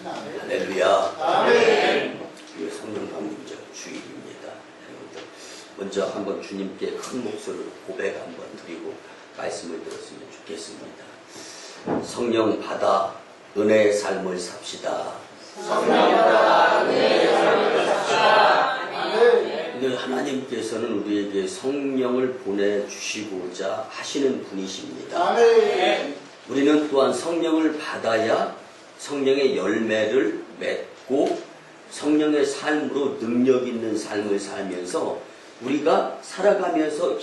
할렐루야. 아멘. 성령 강림절 주일입니다. 여러분들 먼저 한번 주님께 큰 목소리로 고백 한번 드리고 말씀을 들었으면 좋겠습니다. 성령 받아 은혜의 삶을 삽시다. 성령 받아 은혜의 삶을 삽시다. 근데 하나님께서는 우리에게 성령을 보내주시고자 하시는 분이십니다. 아멘. 우리는 또한 성령을 받아야 성령의 열매를 맺고 성령의 삶으로 능력 있는 삶을 살면서 우리가 살아가면서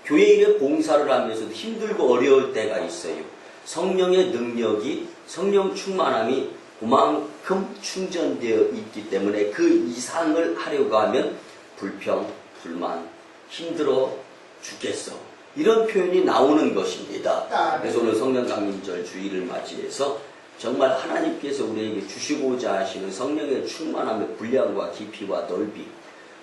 교회 일에 봉사를 하면서도 힘들고 어려울 때가 있어요. 성령의 능력이, 성령 충만함이 그만큼 충전되어 있기 때문에 그 이상을 하려고 하면 불평, 불만, 힘들어 죽겠어, 이런 표현이 나오는 것입니다. 그래서 오늘 성령 강림절 주일을 맞이해서 정말 하나님께서 우리에게 주시고자 하시는 성령의 충만함의 분량과 깊이와 넓이,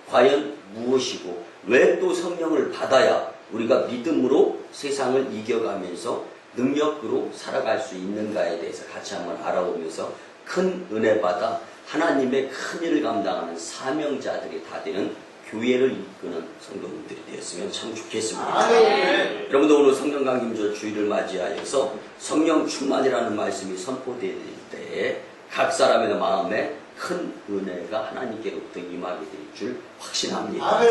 과연 무엇이고 왜 또 성령을 받아야 우리가 믿음으로 세상을 이겨가면서 능력으로 살아갈 수 있는가에 대해서 같이 한번 알아보면서 큰 은혜 받아 하나님의 큰 일을 감당하는 사명자들이 다 되는 교회를 이끄는 성도님들이 되었으면 참 좋겠습니다. 여러분도 오늘 성령 강림절 주일을 맞이하여서 성령 충만이라는 말씀이 선포될 때에 각 사람의 마음에 큰 은혜가 하나님께로부터 임하게 될 줄 확신합니다.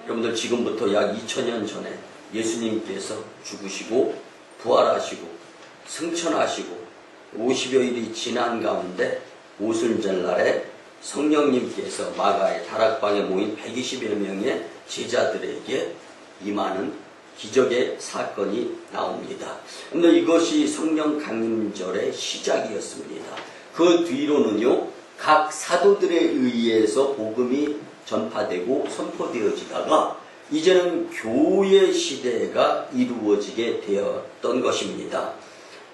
여러분들 지금부터 약 2000년 전에 예수님께서 죽으시고 부활하시고 승천하시고 50여일이 지난 가운데 오순절날에 성령님께서 마가의 다락방에 모인 120여 명의 제자들에게 임하는 기적의 사건이 나옵니다. 그런데 이것이 성령 강림절의 시작이었습니다. 그 뒤로는요, 각 사도들에 의해서 복음이 전파되고 선포되어지다가 이제는 교회 시대가 이루어지게 되었던 것입니다.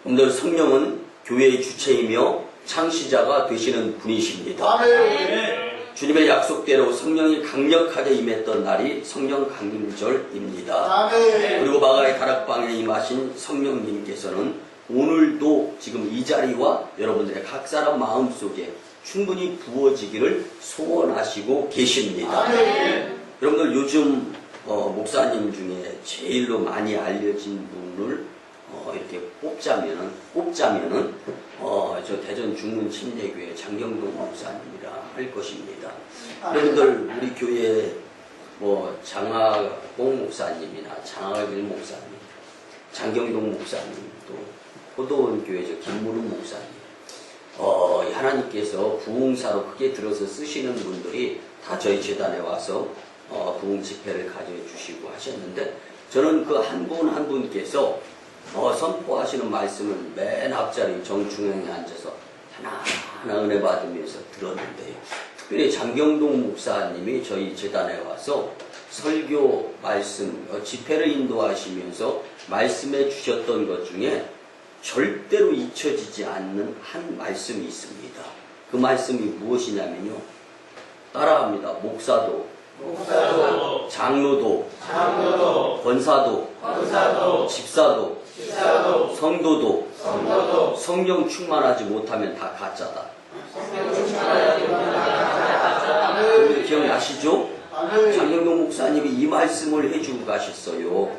여러분들 성령은 교회의 주체이며 창시자가 되시는 분이십니다. 주님의 약속대로 성령이 강력하게 임했던 날이 성령 강림절입니다. 그리고 마가의 다락방에 임하신 성령님께서는 오늘도 지금 이 자리와 여러분들의 각 사람 마음속에 충분히 부어지기를 소원하시고 계십니다. 여러분들 요즘 목사님 중에 제일로 많이 알려진 분을 이렇게 뽑자면은 저 대전 중문침례교회 장경동 목사님이라 할 것입니다. 여러분들 우리 교회 장하봉 목사님이나 장하길 목사님, 장경동 목사님, 또 포도원 교회 김문훈 목사님, 하나님께서 부흥사로 크게 들어서 쓰시는 분들이 다 저희 재단에 와서 부흥 집회를 가져해 주시고 하셨는데, 저는 그 한 분 한 분께서 선포하시는 말씀을 맨 앞자리 정중앙에 앉아서 하나하나 은혜 받으면서 들었는데요. 특별히 장경동 목사님이 저희 재단에 와서 설교 말씀, 집회를 인도하시면서 말씀해 주셨던 것 중에 절대로 잊혀지지 않는 한 말씀이 있습니다. 그 말씀이 무엇이냐면요, 따라합니다. 목사도, 장로도, 권사도, 집사도, 성도도, 성령 충만하지 못하면 다 가짜다. 기억나시죠? 장경동 목사님이 이 말씀을 해주고 가셨어요.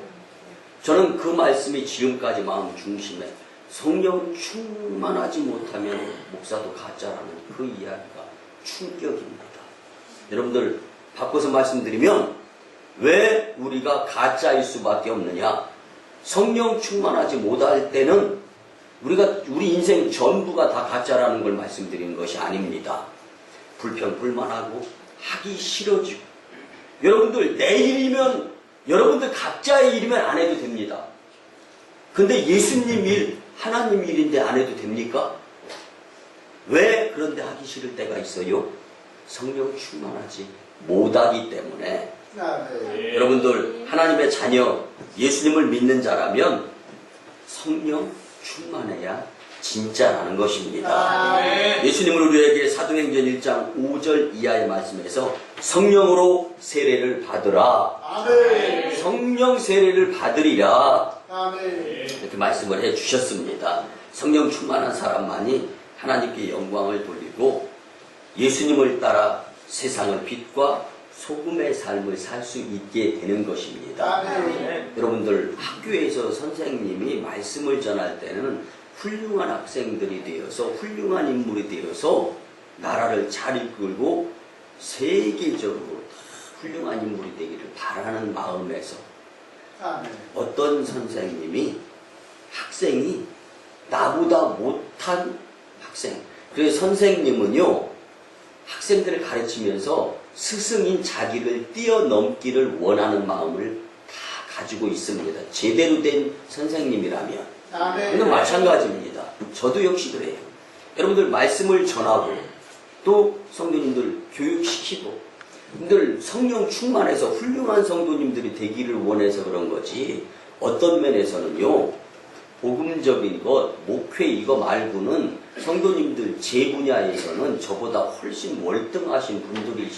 저는 그 말씀이 지금까지 마음 중심에 성령 충만하지 못하면 목사도 가짜라는 그 이야기가 충격입니다. 여러분들 바꿔서 말씀드리면 왜 우리가 가짜일 수밖에 없느냐? 성령 충만하지 못할 때는 우리 인생 전부가 다 가짜라는 걸 말씀드리는 것이 아닙니다. 불평 불만하고 하기 싫어지고, 여러분들 내 일이면, 여러분들 각자의 일이면 안 해도 됩니다. 근데 예수님 일, 하나님 일인데 안 해도 됩니까? 왜 그런데 하기 싫을 때가 있어요? 성령 충만하지 못하기 때문에. 여러분들 하나님의 자녀, 예수님을 믿는 자라면 성령 충만해야 진짜라는 것입니다. 예수님은 우리에게 사도행전 1장 5절 이하의 말씀에서 성령으로 세례를 받으라, 성령 세례를 받으리라, 이렇게 말씀을 해 주셨습니다. 성령 충만한 사람만이 하나님께 영광을 돌리고 예수님을 따라 세상의 빛과 소금의 삶을 살 수 있게 되는 것입니다. 여러분들 학교에서 선생님이 말씀을 전할 때는 훌륭한 학생들이 되어서 훌륭한 인물이 되어서 나라를 잘 이끌고 세계적으로 훌륭한 인물이 되기를 바라는 마음에서 어떤 선생님이 학생이 나보다 못한 학생, 그래서 선생님은요 학생들을 가르치면서 스승인 자기를 뛰어넘기를 원하는 마음을 다 가지고 있습니다. 제대로 된 선생님이라면. 근데 마찬가지입니다. 저도 역시 그래요. 여러분들 말씀을 전하고 또 성도님들 교육시키고 늘 성령 충만해서 훌륭한 성도님들이 되기를 원해서 그런 거지, 어떤 면에서는요 복음적인 것, 목회 이거 말고는 성도님들 제 분야에서는 저보다 훨씬 월등하신 분들이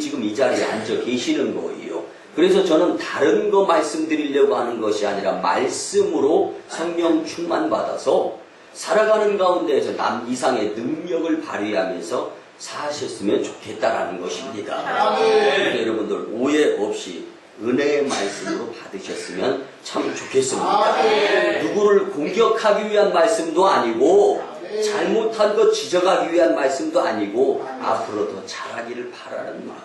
지금 이 자리에 앉아 계시는 거예요. 그래서 저는 다른 거 말씀드리려고 하는 것이 아니라 말씀으로 성령 충만 받아서 살아가는 가운데에서 남 이상의 능력을 발휘하면서 사셨으면 좋겠다라는 것입니다. 그래서 여러분들 오해 없이 은혜의 말씀으로 받으셨으면 참 좋겠습니다. 누구를 공격하기 위한 말씀도 아니고 잘못한 것 지적하기 위한 말씀도 아니고 앞으로 더 잘하기를 바라는 마음,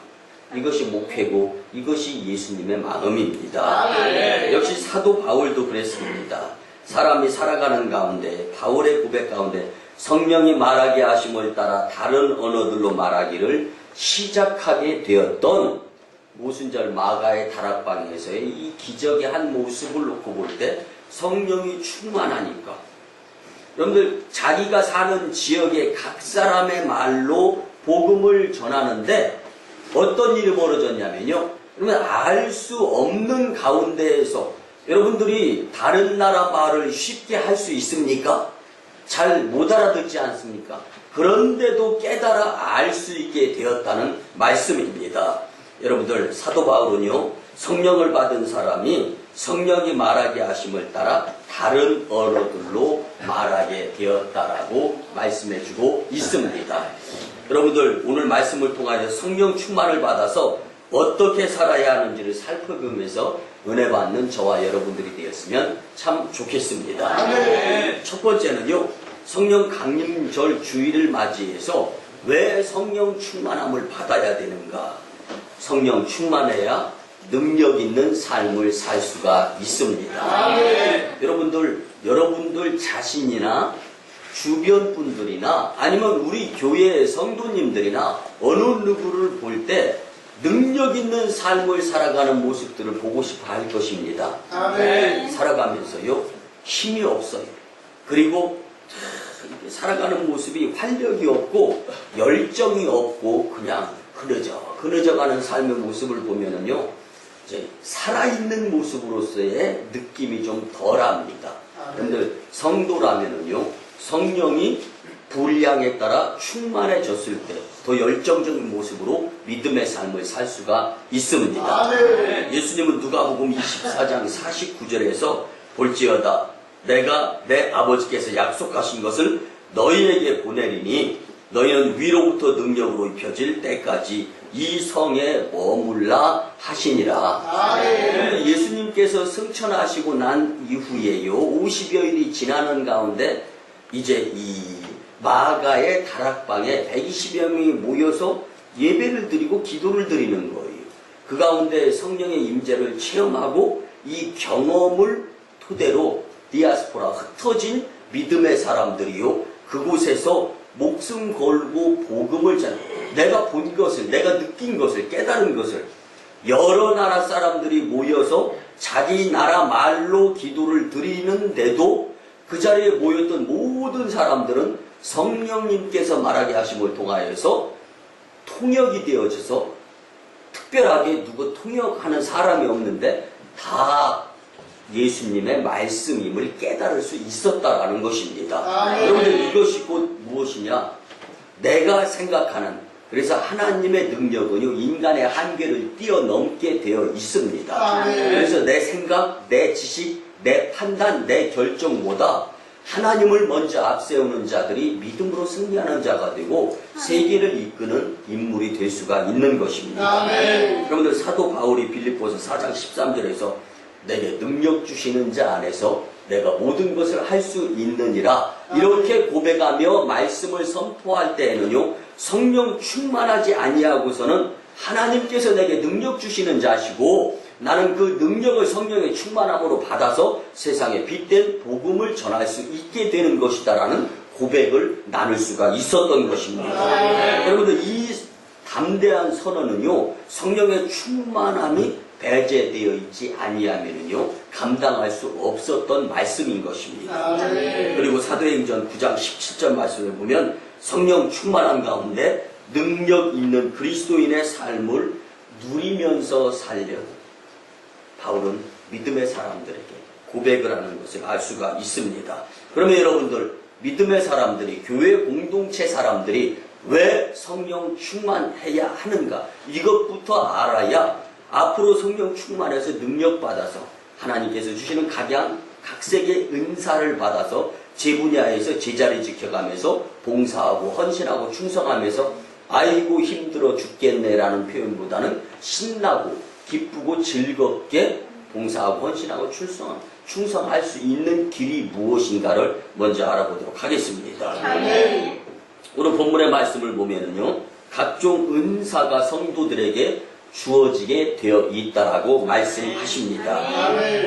이것이 목회고 이것이 예수님의 마음입니다. 역시 사도 바울도 그랬습니다. 사람이 살아가는 가운데 바울의 고백 가운데 성령이 말하게 하심을 따라 다른 언어들로 말하기를 시작하게 되었던 모순절 마가의 다락방에서의 이 기적의 한 모습을 놓고 볼 때 성령이 충만하니까 여러분들 자기가 사는 지역의 각 사람의 말로 복음을 전하는데 어떤 일이 벌어졌냐면요, 그러면 알 수 없는 가운데에서 여러분들이 다른 나라 말을 쉽게 할 수 있습니까? 잘 못 알아듣지 않습니까? 그런데도 깨달아 알 수 있게 되었다는 말씀입니다. 여러분들 사도 바울은요 성령을 받은 사람이 성령이 말하게 하심을 따라 다른 언어들로 말하게 되었다라고 말씀해주고 있습니다. 여러분들 오늘 말씀을 통하여 성령 충만을 받아서 어떻게 살아야 하는지를 살펴보면서 은혜 받는 저와 여러분들이 되었으면 참 좋겠습니다. 첫 번째는요, 성령 강림절 주일을 맞이해서 왜 성령 충만함을 받아야 되는가? 성령 충만해야 능력 있는 삶을 살 수가 있습니다. 여러분들 자신이나 주변 분들이나 아니면 우리 교회의 성도님들이나 어느 누구를 볼 때 능력 있는 삶을 살아가는 모습들을 보고 싶어 할 것입니다. 살아가면서요 힘이 없어요. 그리고 살아가는 모습이 활력이 없고 열정이 없고 그냥 흐느져가는 삶의 모습을 보면은요 이제 살아있는 모습으로서의 느낌이 좀 덜합니다. 그런데 성도라면은요 성령이 분량에 따라 충만해졌을 때 더 열정적인 모습으로 믿음의 삶을 살 수가 있습니다. 예수님은 누가복음 24장 49절에서 볼지어다 내가 내 아버지께서 약속하신 것을 너희에게 보내리니 너희는 위로부터 능력으로 입혀질 때까지 이 성에 머물라 하시니라. 예수님께서 승천하시고 난 이후에요 50여일이 지나는 가운데 이제 이 마가의 다락방에 120여 명이 모여서 예배를 드리고 기도를 드리는 거예요. 그 가운데 성령의 임재를 체험하고 이 경험을 토대로 디아스포라 흩어진 믿음의 사람들이요 그곳에서 목숨 걸고 복음을 전하고 내가 본 것을, 내가 느낀 것을, 깨달은 것을 여러 나라 사람들이 모여서 자기 나라 말로 기도를 드리는데도 그 자리에 모였던 모든 사람들은 성령님께서 말하게 하심을 통하여서 통역이 되어져서 특별하게 누구 통역하는 사람이 없는데 다 예수님의 말씀임을 깨달을 수 있었다라는 것입니다. 여러분들 이것이 곧 무엇이냐? 내가 생각하는, 그래서 하나님의 능력은요 인간의 한계를 뛰어넘게 되어 있습니다. 그래서 내 생각, 내 지식, 내 판단, 내 결정보다 하나님을 먼저 앞세우는 자들이 믿음으로 승리하는 자가 되고 세계를 이끄는 인물이 될 수가 있는 것입니다. 여러분들 사도 바울이 빌립보서 4장 13절에서 내게 능력 주시는 자 안에서 내가 모든 것을 할 수 있느니라 이렇게 고백하며 말씀을 선포할 때에는요, 성령 충만하지 아니하고서는 하나님께서 내게 능력 주시는 자시고 나는 그 능력을 성령의 충만함으로 받아서 세상에 빛된 복음을 전할 수 있게 되는 것이다라는 고백을 나눌 수가 있었던 것입니다. 여러분들 이 담대한 선언은요, 성령의 충만함이 배제되어 있지 아니하면은요 감당할 수 없었던 말씀인 것입니다. 그리고 사도행전 9장 17절 말씀을 보면 성령 충만함 가운데 능력 있는 그리스도인의 삶을 누리면서 살려고 바울은 믿음의 사람들에게 고백을 하는 것을 알 수가 있습니다. 그러면 여러분들 믿음의 사람들이 교회 공동체 사람들이 왜 성령 충만해야 하는가 이것부터 알아야 앞으로 성령 충만해서 능력받아서 하나님께서 주시는 각색의 은사를 받아서 제 분야에서 제자리 지켜가면서 봉사하고 헌신하고 충성하면서 아이고 힘들어 죽겠네라는 표현보다는 신나고 기쁘고 즐겁게 봉사하고 헌신하고 충성할 수 있는 길이 무엇인가를 먼저 알아보도록 하겠습니다. 오늘 본문의 말씀을 보면은요, 각종 은사가 성도들에게 주어지게 되어 있다라고 말씀하십니다.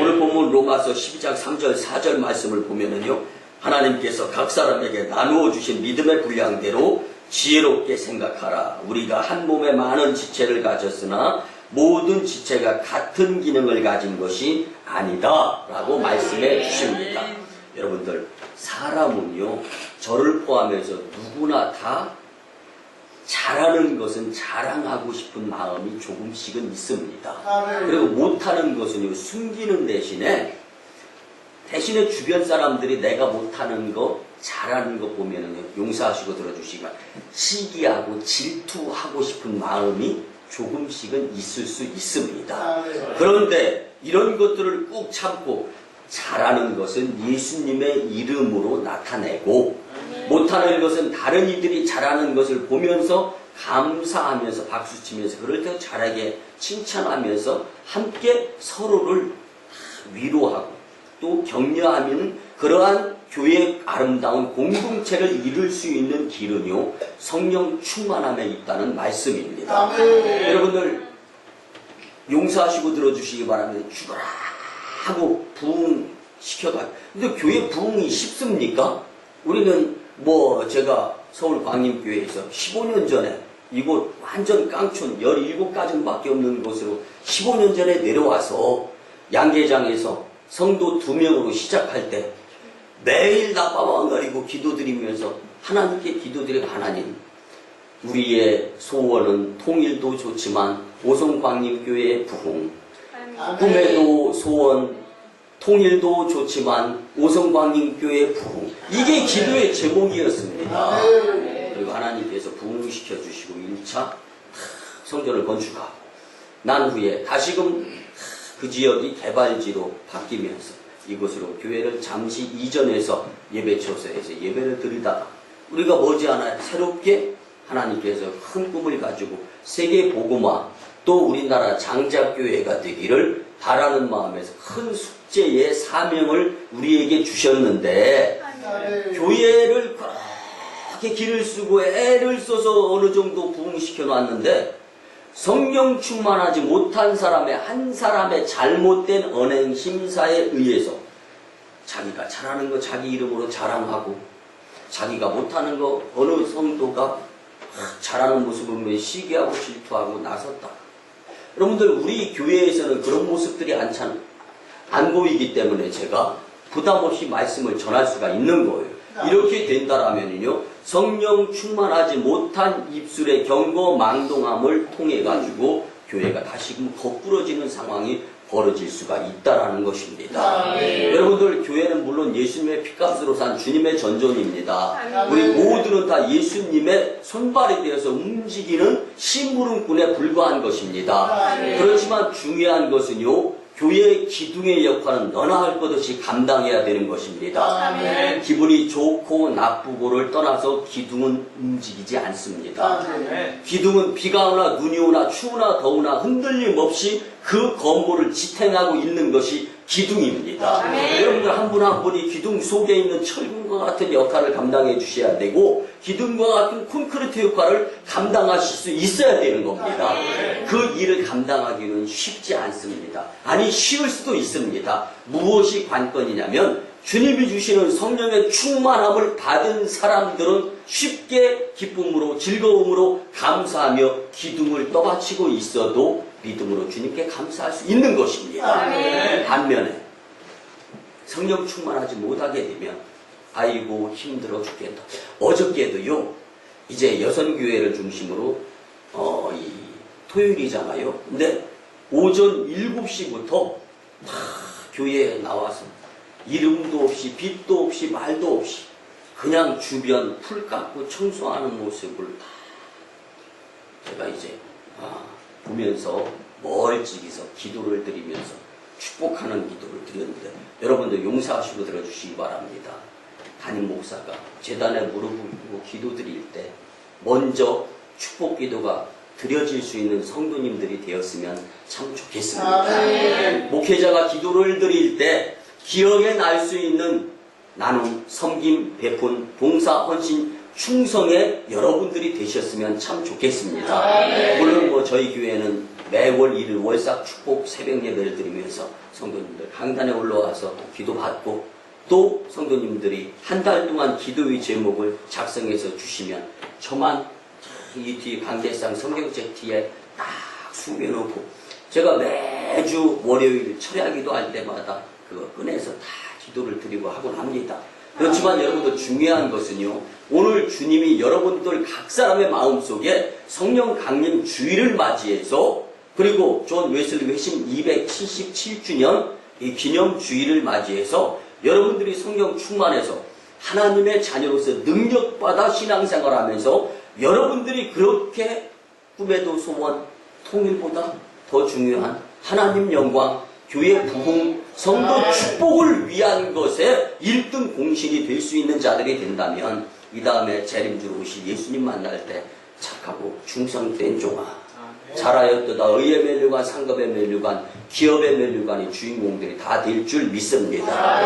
오늘 본문 로마서 12장 3절 4절 말씀을 보면은요, 하나님께서 각 사람에게 나누어 주신 믿음의 분량대로 지혜롭게 생각하라. 우리가 한 몸에 많은 지체를 가졌으나 모든 지체가 같은 기능을 가진 것이 아니다 라고 말씀해 주십니다. 여러분들 사람은요, 저를 포함해서 누구나 다 잘하는 것은 자랑하고 싶은 마음이 조금씩은 있습니다. 그리고 못하는 것은요, 숨기는 대신에 주변 사람들이 내가 못하는 거 잘하는 거 보면은 용서하시고 들어주시면 시기하고 질투하고 싶은 마음이 조금씩은 있을 수 있습니다. 그런데 이런 것들을 꾹 참고 잘하는 것은 예수님의 이름으로 나타내고 못하는 것은 다른 이들이 잘하는 것을 보면서 감사하면서 박수치면서 그럴 때 잘하게 칭찬하면서 함께 서로를 위로하고 또 격려하면 그러한 교회의 아름다운 공동체를 이룰 수 있는 길은요, 성령 충만함에 있다는 말씀입니다. 여러분들 용서하시고 들어주시기 바랍니다. 죽어라 하고 부흥시켜가. 근데 교회 부흥이 쉽습니까? 우리는 제가 서울 광림교회에서 15년 전에 이곳 완전 깡촌 17가정밖에 없는 곳으로 15년 전에 내려와서 양계장에서 성도 2명으로 시작할 때 매일 낮밤 안 가리고 기도드리면서 하나님께 기도드리고 하나님, 우리의 소원은 통일도 좋지만 오성광림교회의 부흥, 꿈에도 소원, 통일도 좋지만 오성광림교회의 부흥, 이게 기도의 제목이었습니다. 그리고 하나님께서 부흥시켜 주시고 1차 성전을 건축하고 난 후에 다시금 그 지역이 개발지로 바뀌면서 이곳으로 교회를 잠시 이전해서 예배처소에서 예배를 드리다가 우리가 머지않아 새롭게 하나님께서 큰 꿈을 가지고 세계 복음화 또 우리나라 장작교회가 되기를 바라는 마음에서 큰 숙제의 사명을 우리에게 주셨는데 교회를 그렇게 길을 쓰고 애를 써서 어느 정도 부흥시켜 놨는데 성령 충만하지 못한 한 사람의 잘못된 언행 심사에 의해서 자기가 잘하는 거 자기 이름으로 자랑하고 자기가 못하는 거 어느 성도가 잘하는 모습을 보면 시기하고 질투하고 나섰다. 여러분들 우리 교회에서는 그런 모습들이 안 보이기 때문에 제가 부담 없이 말씀을 전할 수가 있는 거예요. 이렇게 된다라면요, 성령 충만하지 못한 입술의 경거망동함을 통해 가지고 교회가 다시금 거꾸러지는 상황이 벌어질 수가 있다라는 것입니다. 여러분들 교회는 물론 예수님의 피값으로 산 주님의 전존입니다. 우리 모두는 다 예수님의 손발이 되어서 움직이는 심부름꾼에 불과한 것입니다. 그렇지만 중요한 것은요, 교회의 기둥의 역할은 너나 할 것 없이 감당해야 되는 것입니다. 아멘. 기분이 좋고 나쁘고를 떠나서 기둥은 움직이지 않습니다. 아멘. 기둥은 비가 오나 눈이 오나 추우나 더우나 흔들림 없이 그 건물을 지탱하고 있는 것이 기둥입니다. 아멘. 여러분들 한 분 한 분이 기둥 속에 있는 철근과 같은 역할을 감당해 주셔야 되고 기둥과 같은 콘크리트 역할을 감당하실 수 있어야 되는 겁니다. 아멘. 그 일을 감당하기는 쉽지 않습니다. 아니 쉬울 수도 있습니다. 무엇이 관건이냐면 주님이 주시는 성령의 충만함을 받은 사람들은 쉽게 기쁨으로 즐거움으로 감사하며 기둥을 떠받치고 있어도 믿음으로 주님께 감사할 수 있는 것입니다. 아멘. 반면에 성령 충만하지 못하게 되면 아이고 힘들어 죽겠다. 어저께도요 이제 여선교회를 중심으로 이 토요일이잖아요. 근데 오전 7시부터 다 교회에 나와서 이름도 없이 빛도 없이 말도 없이 그냥 주변 풀 깎고 청소하는 모습을 다 제가 이제 보면서 멀찍이서 기도를 드리면서 축복하는 기도를 드렸는데 여러분들 용서하시고 들어주시기 바랍니다. 담임 목사가 제단에 무릎을 꿇고 기도 드릴 때 먼저 축복 기도가 드려질 수 있는 성도님들이 되었으면 참 좋겠습니다. 목회자가 기도를 드릴 때 기억에 날 수 있는 나눔, 섬김, 베푼, 봉사, 헌신, 충성의 여러분들이 되셨으면 참 좋겠습니다. 물론 저희 교회는 매월 1일 월삭 축복 새벽 예배를 드리면서 성도님들 강단에 올라와서 기도받고 또 성도님들이 한 달 동안 기도의 제목을 작성해서 주시면 저만 이 뒤 관계상 성경책 뒤에 딱 숨겨놓고 제가 매주 월요일 철야기도 할 때마다 그거 꺼내서 다 기도를 드리고 하곤 합니다. 그렇지만 여러분들 중요한 것은요, 오늘 주님이 여러분들 각 사람의 마음속에 성령 강림 주일을 맞이해서 그리고 존 웨슬리 회심 277주년 이 기념 주일을 맞이해서 여러분들이 성령 충만해서 하나님의 자녀로서 능력받아 신앙생활하면서 여러분들이 그렇게 꿈에도 소원, 통일보다 더 중요한 하나님 영광, 교회 부흥, 성도 축복을 위한 것에 1등 공신이 될 수 있는 자들이 된다면 이 다음에 재림주로 오실 예수님 만날 때 착하고 충성된 종아 잘하였도다 의의 면류관, 상급의 면류관, 기업의 면류관의 주인공들이 다 될 줄 믿습니다.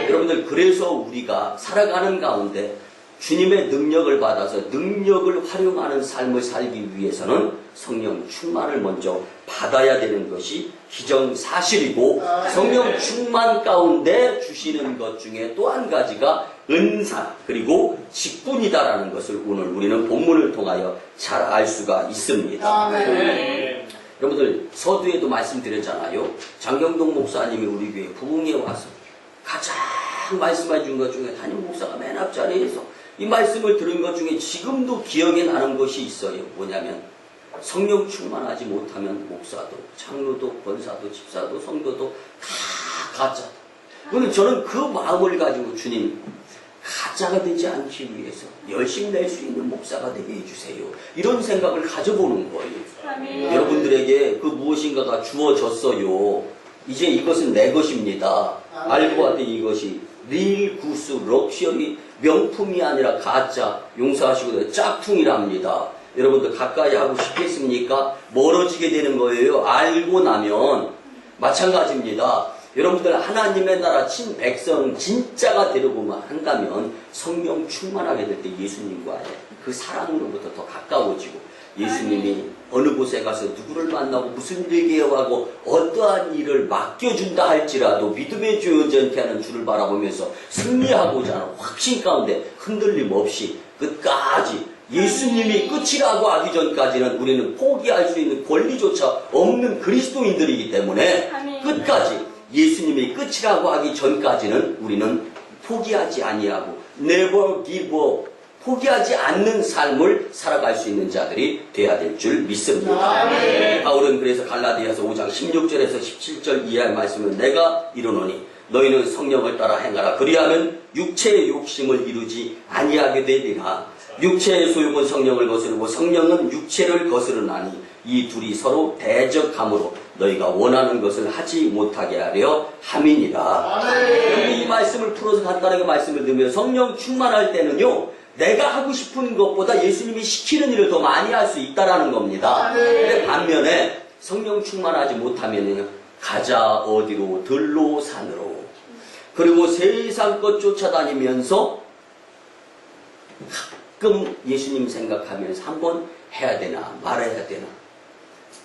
여러분들 그래서 우리가 살아가는 가운데 주님의 능력을 받아서 능력을 활용하는 삶을 살기 위해서는 성령 충만을 먼저 받아야 되는 것이 기정사실이고 성령 충만 가운데 주시는 것 중에 또 한 가지가 은사 그리고 직분이다라는 것을 오늘 우리는 본문을 통하여 잘 알 수가 있습니다. 여러분들 서두에도 말씀드렸잖아요. 장경동 목사님이 우리 교회 부흥에 와서 가장 말씀해 준 것 중에 담임 목사가 맨 앞자리에서 이 말씀을 들은 것 중에 지금도 기억에 나는 것이 있어요. 뭐냐면 성령 충만하지 못하면 목사도 장로도 권사도 집사도 성도도 다 가짜다. 그런데 저는 그 마음을 가지고 주님 가짜가 되지 않기 위해서 열심히 낼 수 있는 목사가 되게 해주세요. 이런 생각을 가져보는 거예요. 여러분들에게 그 무엇인가가 주어졌어요. 이제 이것은 내 것입니다. 알고 봤더니 이것이 릴 구스 럭셔리 명품이 아니라 가짜 용서하시고 짝퉁이랍니다. 여러분들 가까이 하고 싶겠습니까? 멀어지게 되는 거예요. 알고 나면 마찬가지입니다. 여러분들 하나님의 나라 친백성 진짜가 되려고만 한다면 성령 충만하게 될 때 예수님과의 그 사랑으로부터 더 가까워지고 예수님이 어느 곳에 가서 누구를 만나고 무슨 일 계획하고 어떠한 일을 맡겨준다 할지라도 믿음의 주 여전케 하는 주를 바라보면서 승리하고자 하는 확신 가운데 흔들림 없이 끝까지 예수님이 끝이라고 하기 전까지는 우리는 포기할 수 있는 권리조차 없는 그리스도인들이기 때문에 끝까지 예수님이 끝이라고 하기 전까지는 우리는 포기하지 아니하고 never give up 포기하지 않는 삶을 살아갈 수 있는 자들이 돼야 될 줄 믿습니다. 바울은 그래서 갈라디아서 5장 16절에서 17절 이하의 말씀을 내가 이르노니 너희는 성령을 따라 행하라. 그리하면 육체의 욕심을 이루지 아니하게 되리라. 육체의 소욕은 성령을 거스르고 성령은 육체를 거스르나니 이 둘이 서로 대적함으로 너희가 원하는 것을 하지 못하게 하려 함이니라. 여러분 이 말씀을 풀어서 간단하게 말씀을 드리면 성령 충만할 때는요 내가 하고 싶은 것보다 예수님이 시키는 일을 더 많이 할 수 있다라는 겁니다. 근데 반면에 성령 충만하지 못하면 가자 어디로 들로 산으로 그리고 세상 것 쫓아다니면서 가끔 예수님 생각하면서 한번 해야 되나 말아야 되나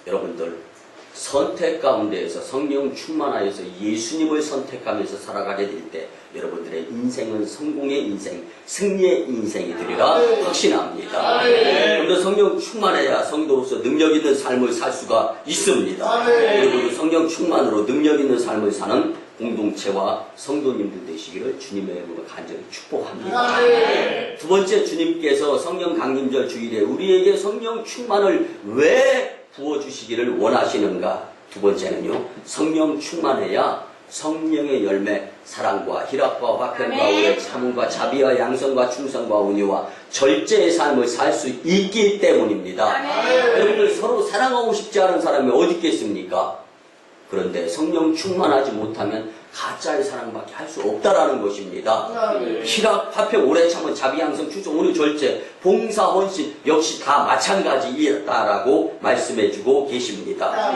여러분들 선택 가운데에서 성령 충만하여서 예수님을 선택하면서 살아가게 될 때 여러분들의 인생은 성공의 인생, 승리의 인생이 되리라 확신합니다. 그런데 성령 충만해야 성도로서 능력 있는 삶을 살 수가 있습니다. 그리고 성령 충만으로 능력 있는 삶을 사는 공동체와 성도님들 되시기를 주님의 이름으로 간절히 축복합니다. 두 번째, 주님께서 성령 강림절 주일에 우리에게 성령 충만을 왜 부어주시기를 원하시는가? 두 번째는요, 성령 충만해야 성령의 열매, 사랑과 희락과 화평과 오래 참음과 자비와 양선과 충성과 온유와 절제의 삶을 살 수 있기 때문입니다. 여러분들 서로 사랑하고 싶지 않은 사람이 어디 있겠습니까? 그런데 성령 충만하지 못하면 가짜의 사랑밖에 할 수 없다라는 것입니다. 희락, 화평, 오래 참은 자비, 양성, 충성, 온유, 절제, 봉사, 헌신 역시 다 마찬가지이다라고 말씀해주고 계십니다.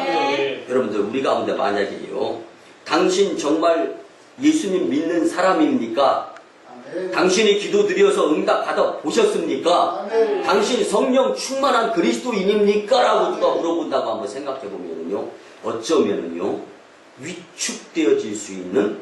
여러분들 우리 가운데 만약에요 당신 정말 예수님 믿는 사람입니까? 당신이 기도드려서 응답 받아 보셨습니까? 당신 성령 충만한 그리스도인입니까? 라고 누가 물어본다고 한번 생각해 보면요 어쩌면은요 위축되어질 수 있는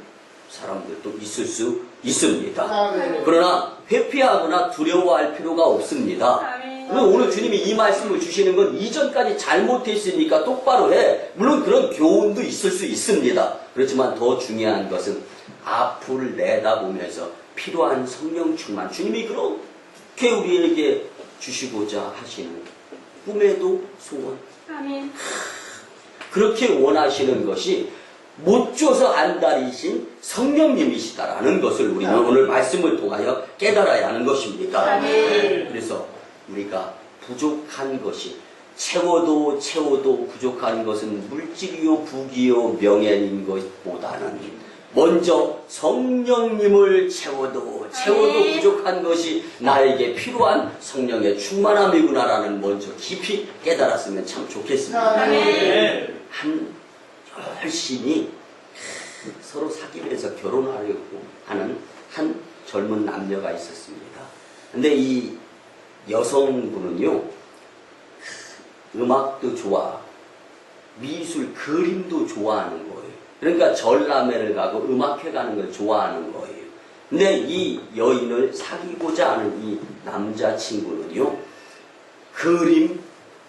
사람들도 있을 수 있습니다. 그러나 회피하거나 두려워할 필요가 없습니다. 오늘 주님이 이 말씀을 주시는 건 이전까지 잘못했으니까 똑바로 해. 물론 그런 교훈도 있을 수 있습니다. 그렇지만 더 중요한 것은 앞을 내다보면서 필요한 성령 충만, 주님이 그렇게 우리에게 주시고자 하시는 꿈에도 소원, 아멘. 그렇게 원하시는 것이 못 줘서 안달이신 성령님이시다라는 것을 우리는 오늘 말씀을 통하여 깨달아야 하는 것입니다. 그래서 우리가 부족한 것이 채워도 부족한 것은 물질이요 부귀요 명예인 것보다는 먼저 성령님을 채워도 부족한 것이 나에게 필요한 성령의 충만함이구나라는 먼저 깊이 깨달았으면 참 좋겠습니다. 한 열심히 서로 사귀면서 결혼하려고 하는 한 젊은 남녀가 있었습니다. 근데 이 여성분은요 음악도 좋아, 미술, 그림도 좋아하는 거예요. 그러니까 전람회를 가고 음악회 가는 걸 좋아하는 거예요. 근데 이 여인을 사귀고자 하는 이 남자친구는요 그림,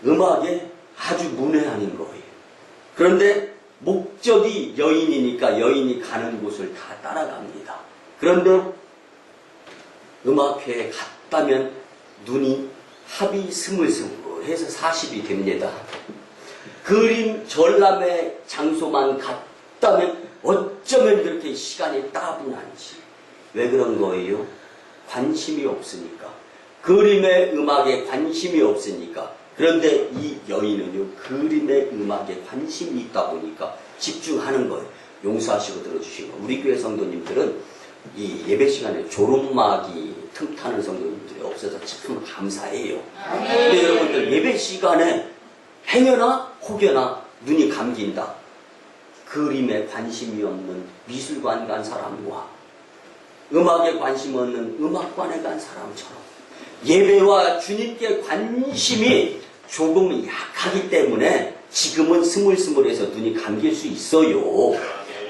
음악에 아주 문외한인 거예요. 그런데 목적이 여인이니까 여인이 가는 곳을 다 따라갑니다. 그런데 음악회에 갔다면 눈이 합이 스물스물해서 40이 됩니다. 그림 전람회 장소만 갔다면 어쩌면 그렇게 시간이 따분한지. 왜 그런 거예요? 관심이 없으니까. 그림의 음악에 관심이 없으니까. 그런데 이 여인은요 그림의 음악에 관심이 있다 보니까 집중하는 거예요. 용서하시고 들어주시고, 우리 교회 성도님들은 이 예배 시간에 졸음막이 틈타는 성도님들이 없어서 참 감사해요. 근데 여러분들 예배 시간에 행여나 혹여나 눈이 감긴다, 그림에 관심이 없는 미술관 간 사람과 음악에 관심 없는 음악관에 간 사람처럼 예배와 주님께 관심이 조금 약하기 때문에 지금은 스물스물해서 눈이 감길 수 있어요.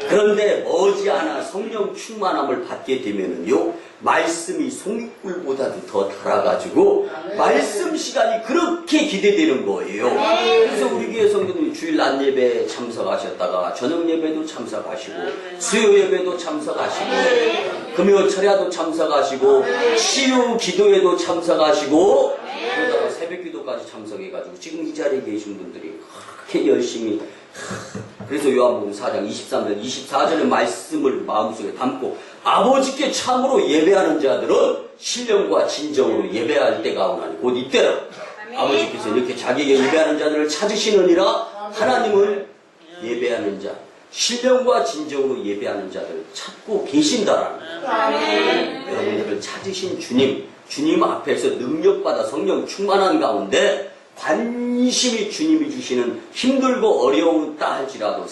그런데 머지않아 성령 충만함을 받게 되면은요 말씀이 송이꿀보다도 더 달아가지고 말씀 시간이 그렇게 기대되는 거예요. 그래서 우리 교회 성도님이 주일 낮 예배에 참석하셨다가 저녁 예배도 참석하시고 수요 예배도 참석하시고 금요 철야도 참석하시고 치유 기도에도 참석하시고 그러다가 새벽 기도까지 참석해가지고 지금 이 자리에 계신 분들이 그렇게 열심히, 그래서 요한복음 4장 23절 24절의 말씀을 마음속에 담고 아버지께 참으로 예배하는 자들은 신령과 진정으로 예배할 때가 오나니 곧 이때라. 아버지께서 이렇게 자기에게 예배하는 자들을 찾으시느니라. 하나님을 예배하는 자, 신령과 진정으로 예배하는 자들을 찾고 계신다라는 거예요. 여러분들을 찾으신 주님, 주님 앞에서 능력받아 성령 충만한 가운데 관심이 주님이 주시는 힘들고 어려웠다 할지라도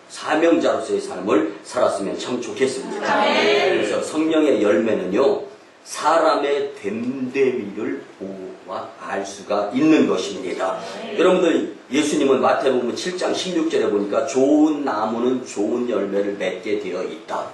사명자로서의 삶을 살았으면 참 좋겠습니다. 그래서 성령의 열매는요, 사람의 됨됨이를 보고와 알 수가 있는 것입니다. 여러분들, 예수님은 마태복음 7장 16절에 보니까 좋은 나무는 좋은 열매를 맺게 되어 있다.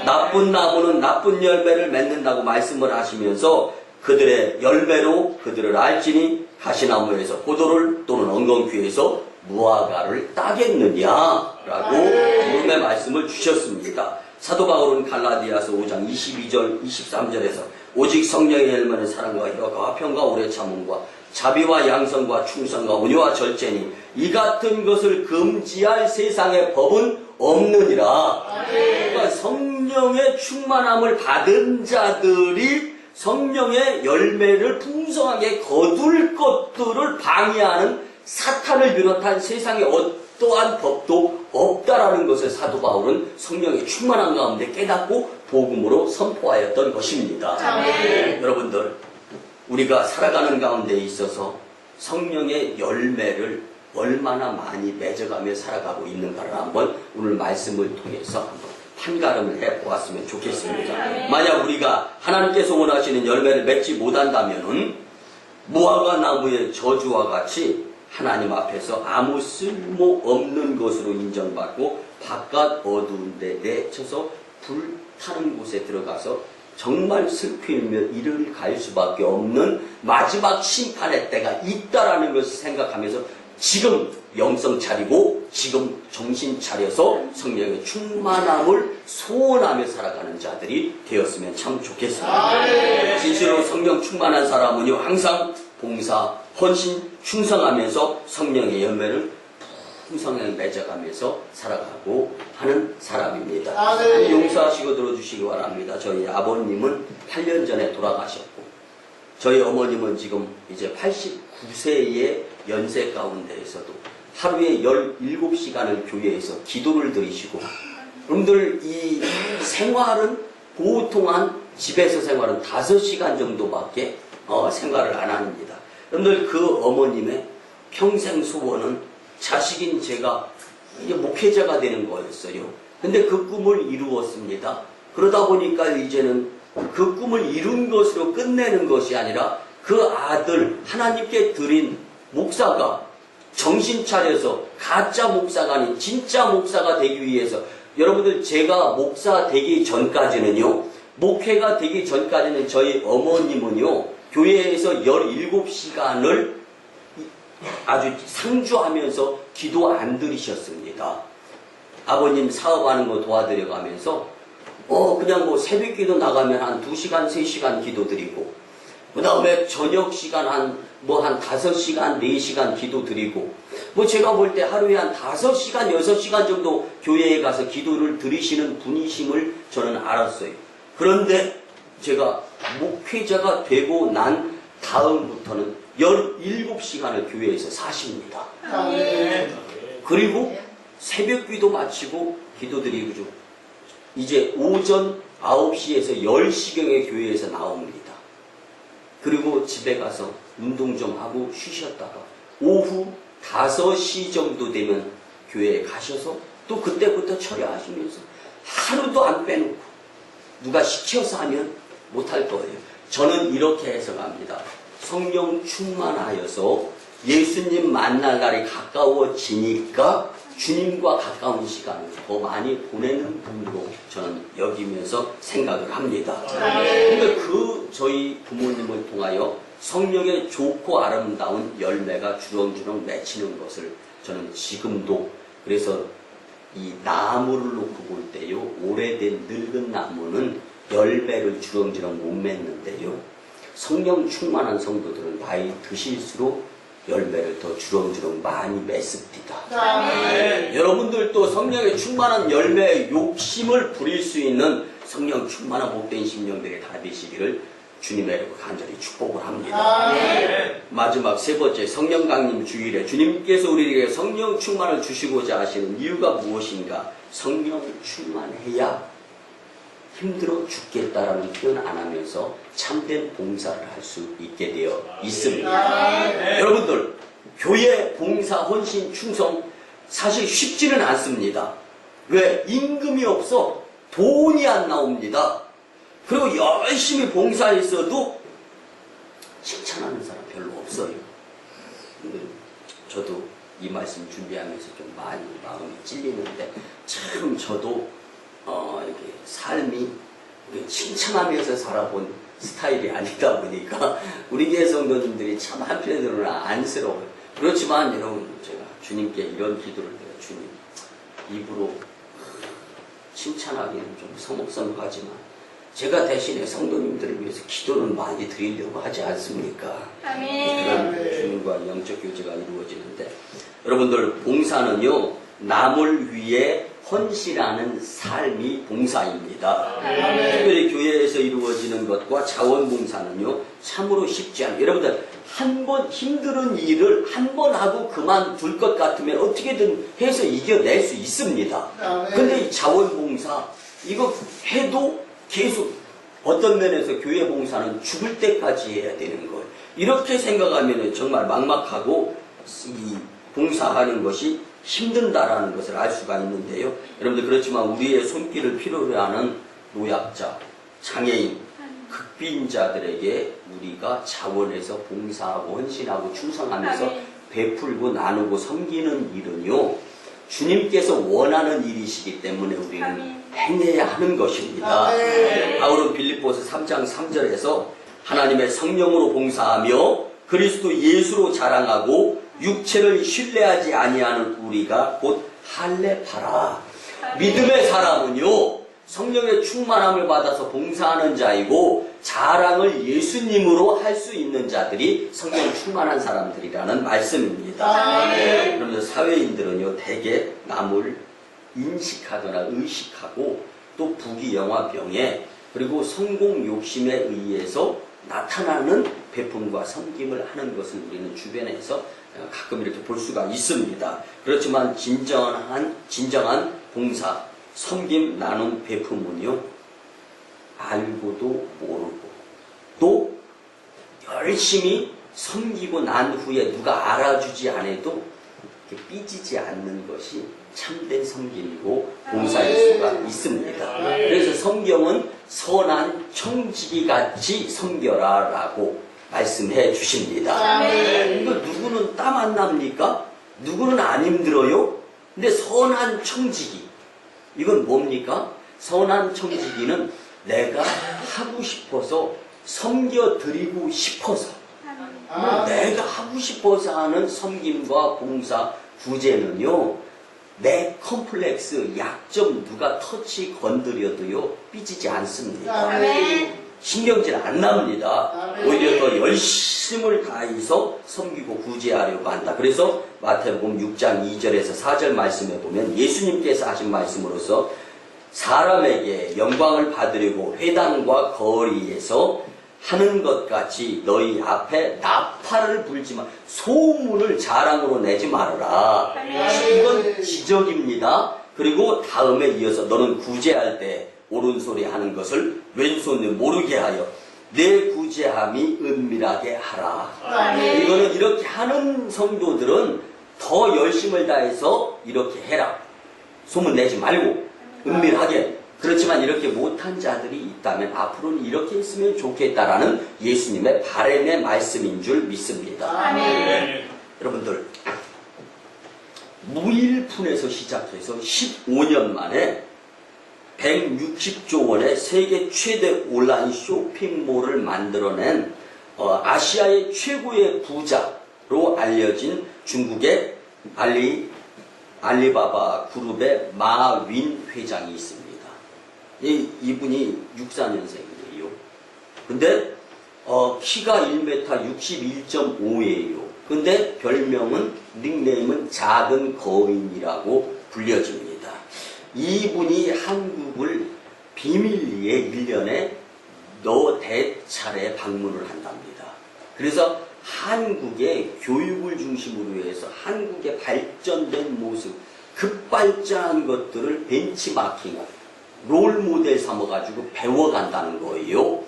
나쁜 나무는 나쁜 열매를 맺는다고 말씀을 하시면서 그들의 열매로 그들을 알지니 가시나무에서 포도를 또는 엉겅퀴에서 무화과를 따겠느냐라고 물음의 말씀을 주셨습니다. 사도 바울은 갈라디아서 5장 22절 23절에서 오직 성령의 열매는 사랑과 희락과 평과 오래 참음과 자비와 양성과 충성과 온유와 절제니 이 같은 것을 금지할 세상의 법은 없느니라. 그러니까 성령의 충만함을 받은 자들이 성령의 열매를 풍성하게 거둘 것들을 방해하는 사탄을 비롯한 세상의 어떠한 법도 없다라는 것을 사도 바울은 성령의 충만한 가운데 깨닫고 복음으로 선포하였던 것입니다. 여러분들, 우리가 살아가는 가운데 있어서 성령의 열매를 얼마나 많이 맺어가며 살아가고 있는가를 한번 오늘 말씀을 통해서 한번 판가름을 해보았으면 좋겠습니다. 만약 우리가 하나님께서 원하시는 열매를 맺지 못한다면 무화과 나무의 저주와 같이 하나님 앞에서 아무 쓸모없는 것으로 인정받고 바깥 어두운 데 내쳐서 불타는 곳에 들어가서 정말 슬피며 이를 갈 수밖에 없는 마지막 심판의 때가 있다라는 것을 생각하면서 지금 영성 차리고 지금 정신 차려서 성령의 충만함을 소원하며 살아가는 자들이 되었으면 참 좋겠습니다. 진실로 성령 충만한 사람은요, 항상 봉사, 헌신, 충성하면서 성령의 열매를 풍성하게 맺어가면서 살아가고 하는 사람입니다. 용서하시고 들어주시기 바랍니다. 저희 아버님은 8년 전에 돌아가셨고 저희 어머님은 지금 이제 89세의 연세 가운데에서도 하루에 17시간을 교회에서 기도를 드리시고, 여러분들 이 생활은 보통 한 집에서 생활은 5시간 정도밖에 생활을 안 합니다. 여러분들 그 어머님의 평생 소원은 자식인 제가 이제 목회자가 되는 거였어요. 근데 그 꿈을 이루었습니다. 그러다 보니까 이제는 그 꿈을 이룬 것으로 끝내는 것이 아니라 그 아들 하나님께 드린 목사가 정신 차려서 가짜 목사가 아닌 진짜 목사가 되기 위해서, 여러분들 제가 목사 되기 전까지는요, 목회가 되기 전까지는 저희 어머님은요 교회에서 17시간을 아주 상주하면서 기도 안 들이셨습니다. 아버님 사업하는 거 도와드려 가면서 그냥 뭐 새벽 기도 나가면 한 2시간 3시간 기도 드리고, 그 다음에 저녁 시간 한 5시간 4시간 기도 드리고, 뭐 제가 볼 때 하루에 한 5시간 6시간 정도 교회에 가서 기도를 드리시는 분이심을 저는 알았어요. 그런데 제가 목회자가 되고 난 다음부터는 17시간을 교회에서 사십니다. 그리고 새벽 기도 마치고 기도 드리고 이제 오전 9시에서 10시경에 교회에서 나옵니다. 그리고 집에 가서 운동 좀 하고 쉬셨다가 오후 5시 정도 되면 교회에 가셔서 또 그때부터 처리하시면서 하루도 안 빼놓고, 누가 시켜서 하면 못할 거예요. 저는 이렇게 해석합니다. 성령 충만하여서 예수님 만날 날이 가까워지니까 주님과 가까운 시간을 더 많이 보내는 분으로 저는 여기면서 생각을 합니다. 그런데 저희 부모님을 통하여 성령의 좋고 아름다운 열매가 주렁주렁 맺히는 것을 저는 지금도, 그래서 이 나무를 놓고 볼 때요, 오래된 늙은 나무는 열매를 주렁주렁 못 맺는데요, 성령 충만한 성도들은 나이 드실수록 열매를 더 주렁주렁 많이 맺습니다. 여러분들도 성령의 충만한 열매의 욕심을 부릴 수 있는 성령 충만한 복된 심령들이 다 되시기를 주님의 이름으로 간절히 축복을 합니다. 마지막 세 번째, 성령 강림 주일에 주님께서 우리에게 성령 충만을 주시고자 하시는 이유가 무엇인가? 성령 충만해야 힘들어 죽겠다라는 표현 안 하면서 참된 봉사를 할 수 있게 되어 있습니다. 여러분들, 교회 봉사, 헌신, 충성 사실 쉽지는 않습니다. 왜? 임금이 없어 돈이 안 나옵니다. 그리고 열심히 봉사했어도 칭찬하는 사람 별로 없어요. 근데 저도 이 말씀 준비하면서 좀 많이 마음이 찔리는데 참 저도 이렇게 삶이 칭찬하면서 살아본 스타일이 아니다 보니까 우리 교회 성도님들이 참 한편으로는 안쓰러워요. 그렇지만 여러분, 제가 주님께 이런 기도를 해요. 주님, 입으로 칭찬하기는 좀 서먹서먹하지만 제가 대신에 성도님들을 위해서 기도는 많이 드리려고 하지 않습니까? 그런 주님과 영적 교제가 이루어지는데, 여러분들, 봉사는요 남을 위해 헌신하는 삶이 봉사입니다. 특별히 교회에서 이루어지는 것과 자원봉사는요 참으로 쉽지 않아요. 여러분들, 한 번 힘든 일을 한 번 하고 그만둘 것 같으면 어떻게든 해서 이겨낼 수 있습니다. 근데 이 자원봉사 이거 해도 계속 어떤 면에서 교회 봉사는 죽을 때까지 해야 되는 거예요. 이렇게 생각하면 정말 막막하고 이 봉사하는 것이 힘든다라는 것을 알 수가 있는데요. 여러분들, 그렇지만 우리의 손길을 필요로 하는 노약자, 장애인, 극빈자들에게 우리가 자원해서 봉사하고 헌신하고 충성하면서 베풀고 나누고 섬기는 일은요 주님께서 원하는 일이시기 때문에 우리는 행해야 하는 것입니다. 바울은 빌립보서 3장 3절에서 하나님의 성령으로 봉사하며 그리스도 예수로 자랑하고 육체를 신뢰하지 아니하는 우리가 곧 할례파라. 믿음의 사람은요 성령의 충만함을 받아서 봉사하는 자이고 자랑을 예수님으로 할 수 있는 자들이 성령 충만한 사람들이라는 말씀입니다. 그러면 사회인들은요 대개 남을 인식하거나 의식하고 또 부귀영화병에 그리고 성공 욕심에 의해서 나타나는 베품과 섬김을 하는 것을 우리는 주변에서 가끔 이렇게 볼 수가 있습니다. 그렇지만 진정한 봉사, 섬김, 나눔, 베품은요 알고도 모르고 또 열심히 섬기고 난 후에 누가 알아주지 않아도 이렇게 삐지지 않는 것이 참된 섬김이고 봉사일 수가 있습니다. 그래서 성경은 선한 청지기 같이 섬겨라 라고 말씀해 주십니다. 이거 누구는 땀 안 납니까? 누구는 안 힘들어요? 근데 선한 청지기, 이건 뭡니까? 선한 청지기는 내가 하고 싶어서 섬겨드리고 싶어서 내가 하고 싶어서 하는 섬김과 봉사, 구제는요 내 컴플렉스, 약점 누가 터치 건드려도요 삐지지 않습니다. 신경질 안 납니다. 오히려 더 열심을 다해서 섬기고 구제하려고 한다. 그래서 마태복음 6장 2절에서 4절 말씀에 보면 예수님께서 하신 말씀으로서 사람에게 영광을 받으려고 회당과 거리에서 하는 것 같이 너희 앞에 나팔을 불지만 소문을 자랑으로 내지 말아라. 이건 지적입니다. 그리고 다음에 이어서 너는 구제할 때 옳은소리 하는 것을 왼손에 모르게 하여 내 구제함이 은밀하게 하라. 이거는 이렇게 하는 성도들은 더 열심을 다해서 이렇게 해라. 소문 내지 말고 은밀하게. 그렇지만 이렇게 못한 자들이 있다면 앞으로는 이렇게 했으면 좋겠다라는 예수님의 바람의 말씀인 줄 믿습니다. 여러분들, 무일푼에서 시작해서 15년 만에 160조 원의 세계 최대 온라인 쇼핑몰을 만들어낸 아시아의 최고의 부자로 알려진 중국의 알리바바 그룹의 마윈 회장이 있습니다. 이분이 64년생이에요. 근데 키가 1m 61.5예요. 근데 별명은, 닉네임은 작은 거인이라고 불려집니다. 이분이 한국을 비밀리에 1년에 너댓 차례 방문을 한답니다. 그래서 한국의 교육을 중심으로 해서 한국의 발전된 모습, 급발전한 것들을 벤치마킹, 롤모델 삼아가지고 배워간다는 거예요.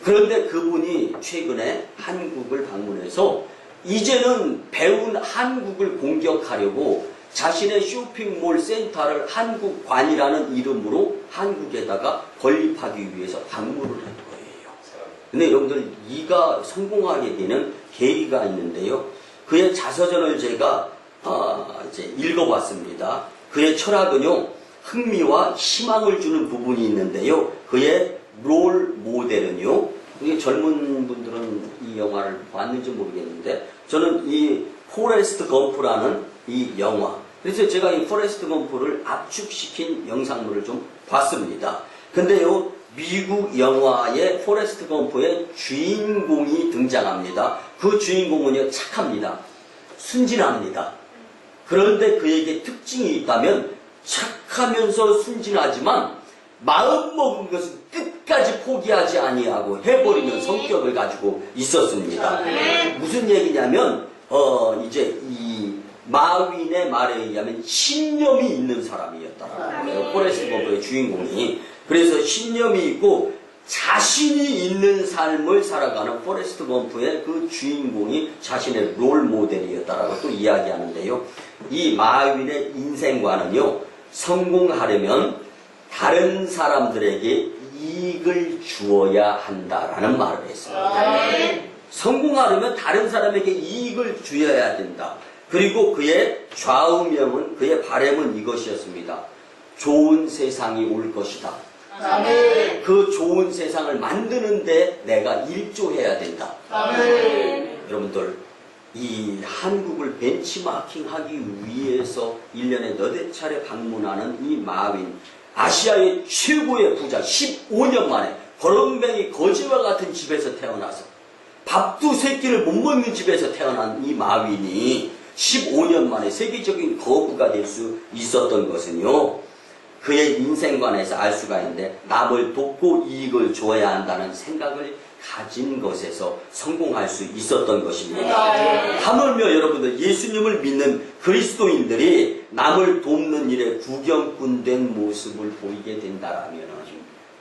그런데 그분이 최근에 한국을 방문해서 이제는 배운 한국을 공격하려고 자신의 쇼핑몰 센터를 한국관이라는 이름으로 한국에다가 건립하기 위해서 방문을 한 거예요. 근데 여러분들 이가 성공하게 되는 계기가 있는데요. 그의 자서전을 제가 이제 읽어봤습니다. 그의 철학은요, 흥미와 희망을 주는 부분이 있는데요. 그의 롤 모델은요, 젊은 분들은 이 영화를 봤는지 모르겠는데, 저는 이 포레스트 검프라는 이 영화, 그래서 제가 이 포레스트 검프를 압축시킨 영상물을 좀 봤습니다. 근데요, 미국 영화의 포레스트 검프의 주인공이 등장합니다. 그 주인공은요, 착합니다. 순진합니다. 그런데 그에게 특징이 있다면 착하면서 순진하지만 마음먹은 것은 끝까지 포기하지 아니하고 해버리는 성격을 가지고 있었습니다. 무슨 얘기냐면 이제 이 마윈의 말에 의하면 신념이 있는 사람이었다라는 거예요. 포레스트 검프의 주인공이. 그래서 신념이 있고 자신이 있는 삶을 살아가는 포레스트 검프의 그 주인공이 자신의 롤 모델이었다라고 또 이야기하는데요. 이 마윈의 인생관은요, 성공하려면 다른 사람들에게 이익을 주어야 한다라는 말을 했습니다. 성공하려면 다른 사람에게 이익을 주어야 된다. 그리고 그의 좌우명은, 그의 바람은 이것이었습니다. 좋은 세상이 올 것이다. 그 좋은 세상을 만드는데 내가 일조해야 된다. 여러분들, 이 한국을 벤치마킹하기 위해서 1년에 너댓 차례 방문하는 이 마윈, 아시아의 최고의 부자, 15년 만에 거렁뱅이 거지와 같은 집에서 태어나서 밥도 세 끼를 못 먹는 집에서 태어난 이 마윈이 15년 만에 세계적인 거부가 될 수 있었던 것은요, 그의 인생관에서 알 수가 있는데, 남을 돕고 이익을 줘야 한다는 생각을 가진 것에서 성공할 수 있었던 것입니다. 하물며 여러분들, 예수님을 믿는 그리스도인들이 남을 돕는 일에 구경꾼 된 모습을 보이게 된다라면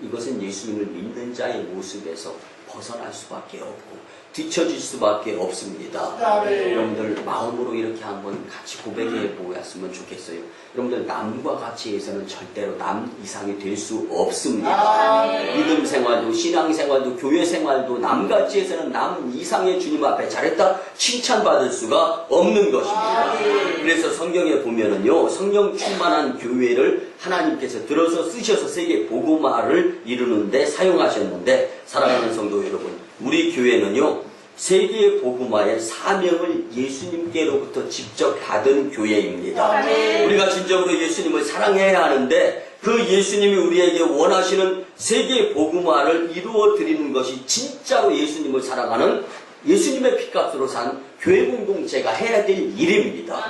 이것은 예수님을 믿는 자의 모습에서 벗어날 수밖에 없고 뒤처질 수밖에 없습니다. 여러분들 마음으로 이렇게 한번 같이 고백해 보았으면 좋겠어요. 여러분들 남과 같이 해서는 절대로 남 이상이 될 수 없습니다. 믿음 생활도 신앙 생활도 교회 생활도 남같이 해서는 남 이상의 주님 앞에 잘했다 칭찬받을 수가 없는 것입니다. 그래서 성경에 보면은요, 성령 충만한 교회를 하나님께서 들어서 쓰셔서 세계 복음화를 이루는데 사용하셨는데, 사랑하는 성도 여러분, 우리 교회는요, 세계 복음화의 사명을 예수님께로부터 직접 받은 교회입니다. 우리가 진정으로 예수님을 사랑해야 하는데, 그 예수님이 우리에게 원하시는 세계 복음화를 이루어 드리는 것이 진짜로 예수님을 사랑하는, 예수님의 피값으로 산 교회 공동체가 해야 될 일입니다.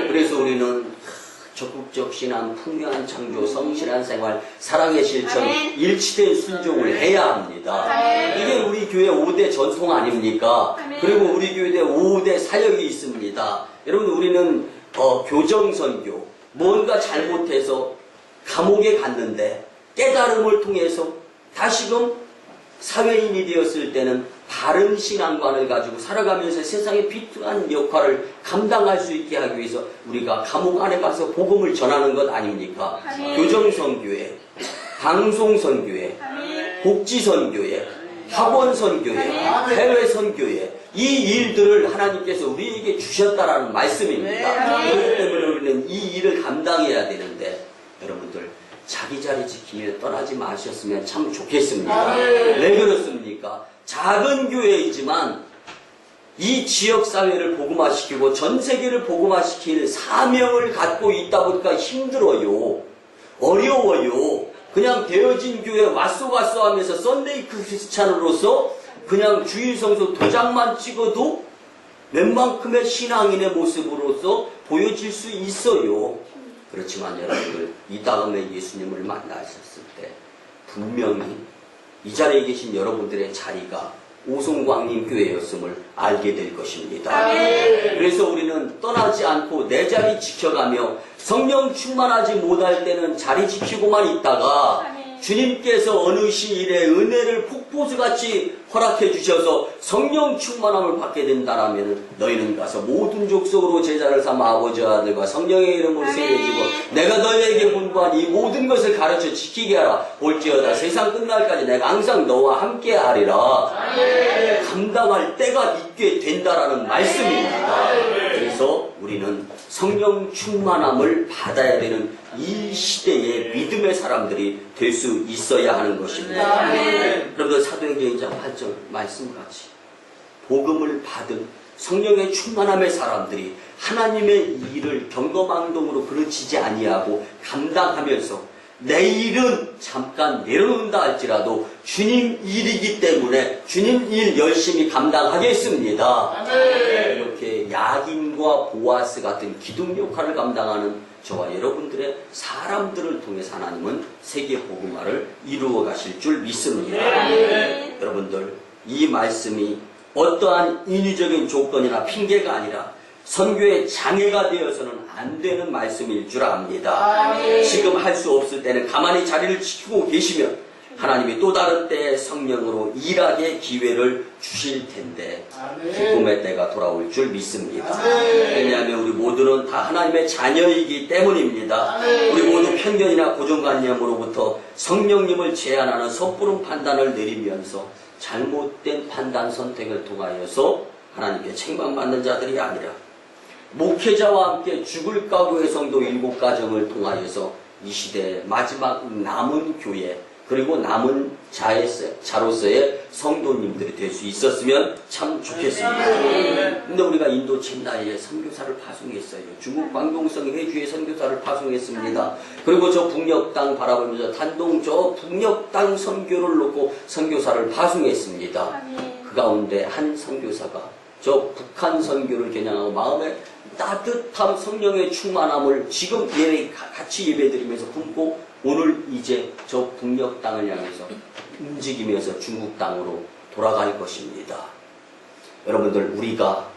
그래서 우리는 적극적 신앙, 풍요한 창조, 성실한 생활, 사랑의 실천, 일치된 순종을 해야 합니다. 이게 우리 교회 5대 전통 아닙니까? 그리고 우리 교회에 5대 사역이 있습니다. 여러분, 우리는 교정선교, 뭔가 잘못해서 감옥에 갔는데 깨달음을 통해서 다시금 사회인이 되었을 때는 바른 신앙관을 가지고 살아가면서 세상에 비통한 역할을 감당할 수 있게 하기 위해서 우리가 감옥 안에 가서 복음을 전하는 것 아닙니까? 교정선교회, 방송선교회, 복지선교회, 학원선교회, 해외선교회, 이 일들을 하나님께서 우리에게 주셨다라는 말씀입니다. 그렇기 때문에 우리는 이 일을 감당해야 되는데, 여러분들 자기 자리 지키며 떠나지 마셨으면 참 좋겠습니다. 왜 그렇습니까? 작은 교회이지만 이 지역사회를 복음화시키고 전 세계를 복음화시킬 사명을 갖고 있다 보니까 힘들어요. 어려워요. 그냥 되어진 교회 왔어 하면서 썬데이 크리스찬으로서 그냥 주일성소 도장만 찍어도 웬만큼의 신앙인의 모습으로서 보여질 수 있어요. 그렇지만 여러분들, 이 다음에 예수님을 만나셨을 때 분명히 이 자리에 계신 여러분들의 자리가 오송광림 교회였음을 알게 될 것입니다. 그래서 우리는 떠나지 않고 내 자리 지켜가며 성령 충만하지 못할 때는 자리 지키고만 있다가 주님께서 어느 시일에 은혜를 폭포수같이 허락해 주셔서 성령 충만함을 받게 된다라면 너희는 가서 모든 족속으로 제자를 삼아 아버지와 아들과 성령의 이름으로 세례주고 내가 너희에게 분부한 이 모든 것을 가르쳐 지키게 하라. 볼지어다 세상 끝날까지 내가 항상 너와 함께 하리라. 감당할 때가 있게 된다라는 말씀입니다. 그래서 우리는 성령 충만함을 받아야 되는 이 시대의 믿음의 사람들이 될 수 있어야 하는 것입니다. 여러분들 사도행전 2장 8절 말씀같이 복음을 받은 성령의 충만함의 사람들이 하나님의 일을 경거망동으로 그르치지 아니하고 감당하면서 내일은 잠깐 내려놓는다 할지라도 주님 일이기 때문에 주님 일 열심히 감당하겠습니다. 이렇게 야긴과 보아스 같은 기둥 역할을 감당하는 저와 여러분들의 사람들을 통해서 하나님은 세계 복음화를 이루어 가실 줄 믿습니다. 여러분들 이 말씀이 어떠한 인위적인 조건이나 핑계가 아니라 선교의 장애가 되어서는 안 되는 말씀일 줄 압니다. 지금 할 수 없을 때는 가만히 자리를 지키고 계시면 하나님이 또 다른 때에 성령으로 일하게 기회를 주실 텐데 기쁨의 때가 돌아올 줄 믿습니다. 왜냐하면 우리 모두는 다 하나님의 자녀이기 때문입니다. 우리 모두 편견이나 고정관념으로부터 성령님을 제한하는 섣부른 판단을 내리면서 잘못된 판단 선택을 통하여서 하나님께 책망받는 자들이 아니라 목회자와 함께 죽을 각오의 성도 7가정을 통하여서 이 시대의 마지막 남은 교회 그리고 남은 자로서의 성도님들이 될 수 있었으면 참 좋겠습니다. 근데 우리가 인도 쳔나이에 선교사를 파송했어요. 중국 광동성 회주에 선교사를 파송했습니다. 그리고 저 북녘 땅 바라보면서 단동 저 북녘 땅 선교를 놓고 선교사를 파송했습니다. 그 가운데 한 선교사가 저 북한 선교를 겨냥하고 마음에 따뜻함 성령의 충만함을 지금 같이 예배드리면서 품고 오늘 이제 저 북녘 땅을 향해서 움직이면서 중국 땅으로 돌아갈 것입니다. 여러분들 우리가